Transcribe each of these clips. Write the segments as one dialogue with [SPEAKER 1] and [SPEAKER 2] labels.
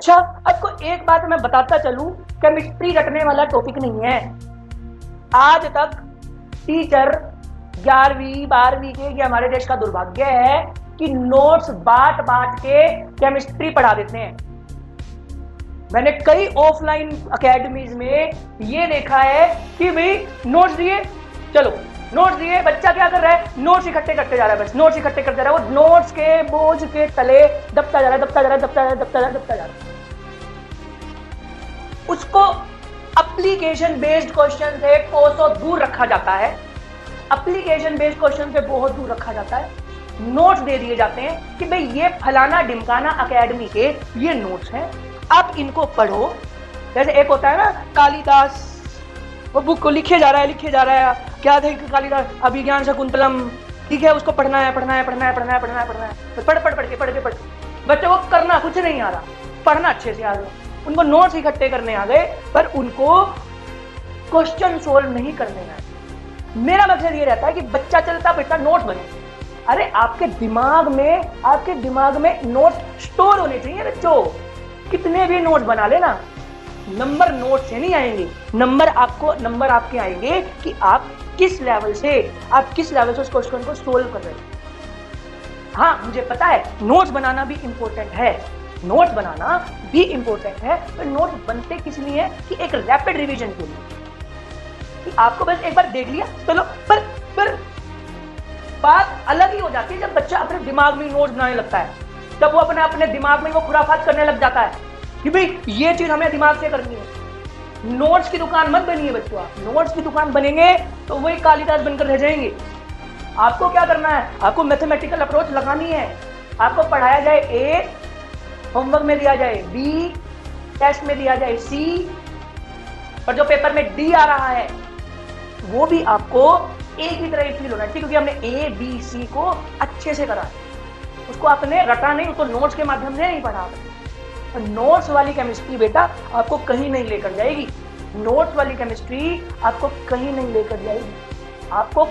[SPEAKER 1] अच्छा, आपको एक बात मैं बताता चलूं, केमिस्ट्री रटने वाला टॉपिक नहीं है। आज तक टीचर 11वीं 12वीं के, ये हमारे देश का दुर्भाग्य है कि नोट्स बांट बांट के केमिस्ट्री पढ़ा देते हैं। मैंने कई ऑफलाइन अकेडमीज में ये देखा है कि भाई नोट्स दिए, चलो नोट्स दिए, बच्चा क्या कर रहा है, नोट्स इकट्ठे करते जा रहा है, बस नोट्स इकट्ठे करते जा रहा है, वो नोट्स के बोझ के तले दबता जा रहा है, दबता जा रहा है, दबता जा रहा है, दबता जा रहा है, दबता जा रहा है। उसको एप्लीकेशन बेस्ड क्वेश्चन से कोसों दूर रखा जाता है, एप्लीकेशन बेस्ड क्वेश्चन से बहुत दूर रखा जाता है। नोट्स दे दिए जाते हैं कि भाई ये फलाना ढिमकाना अकेडमी के ये नोट्स हैं, आप इनको पढ़ो। जैसे एक होता है ना कालिदास, वो बुक को लिखे जा रहा है, लिखे जा रहा है, क्या थे कालिदास अभिज्ञान शकुंतलम, ठीक है, उसको पढ़ना है, पढ़ना है, पढ़ना है, पढ़ना है, पढ़ना है, पढ़ना है, तो पढ़ के बच्चों को करना कुछ नहीं आ रहा, पढ़ना अच्छे से आ गया, उनको नोट्स इकट्ठे करने आ गए पर उनको क्वेश्चन सोल्व नहीं करने आए। मेरा मकसद ये रहता है कि बच्चा चलता फिरता नोट्स बने। अरे आपके दिमाग में नोट्स स्टोर होने चाहिए बच्चों। कितने भी नोट्स बना लेना, नंबर नोट से नहीं आएंगे, नंबर आपके आएंगे कि आप किस लेवल से उस क्वेश्चन को सोल्व कर रहे हो। हाँ, मुझे पता है नोट्स बनाना भी इंपॉर्टेंट है, पर नोट्स बनते किस लिए है कि एक रैपिड रिवीजन के लिए, कि आपको बस एक बार देख लिया चलो, पर बात अलग ही हो जाती है जब बच्चा अपने दिमाग में नोट्स बनाने लगता है, तब वो अपने दिमाग में वो खुराफात करने लग जाता है कि भाई ये चीज हमें दिमाग से करनी है। नोट्स की दुकान मत बनिए बच्चों, आप नोट्स की दुकान बनेंगे तो वही कालिदास बनकर रह जाएंगे। आपको क्या करना है, आपको मैथमेटिकल अप्रोच लगानी है। आपको पढ़ाया जाए ए, होमवर्क में दिया जाए बी, टेस्ट में दिया जाए सी, और जो पेपर में डी आ रहा है वो भी आपको एक ही तरह फील होना चाहिए, क्योंकि हमने ए बी सी को अच्छे से करा है, उसको आपने रटा नहीं, उसको नोट्स के माध्यम से नहीं पढ़ा। तो नोट्स वाली केमिस्ट्री बेटा आपको कहीं नहीं लेकर जाएगी, नोट्स वाली केमिस्ट्री आपको कहीं नहीं लेकर जाएगी। आपको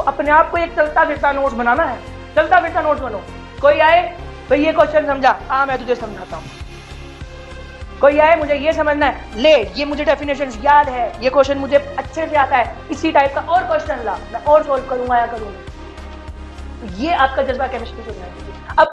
[SPEAKER 1] अपने आप को एक चलता फिरता नोट्स बनाना है, चलता फिरता नोट्स बनो। कोई आए भाई ये क्वेश्चन समझा, हाँ मैं तुझे समझाता हूँ। कोई आए मुझे ये समझना है, ले ये मुझे डेफिनेशन याद है, ये क्वेश्चन मुझे अच्छे से आता है, इसी टाइप का और क्वेश्चन ला, मैं और सोल्व करूंगा या करूंगा। ये आपका जज्बा केमिस्ट्री को बनाएगी। अब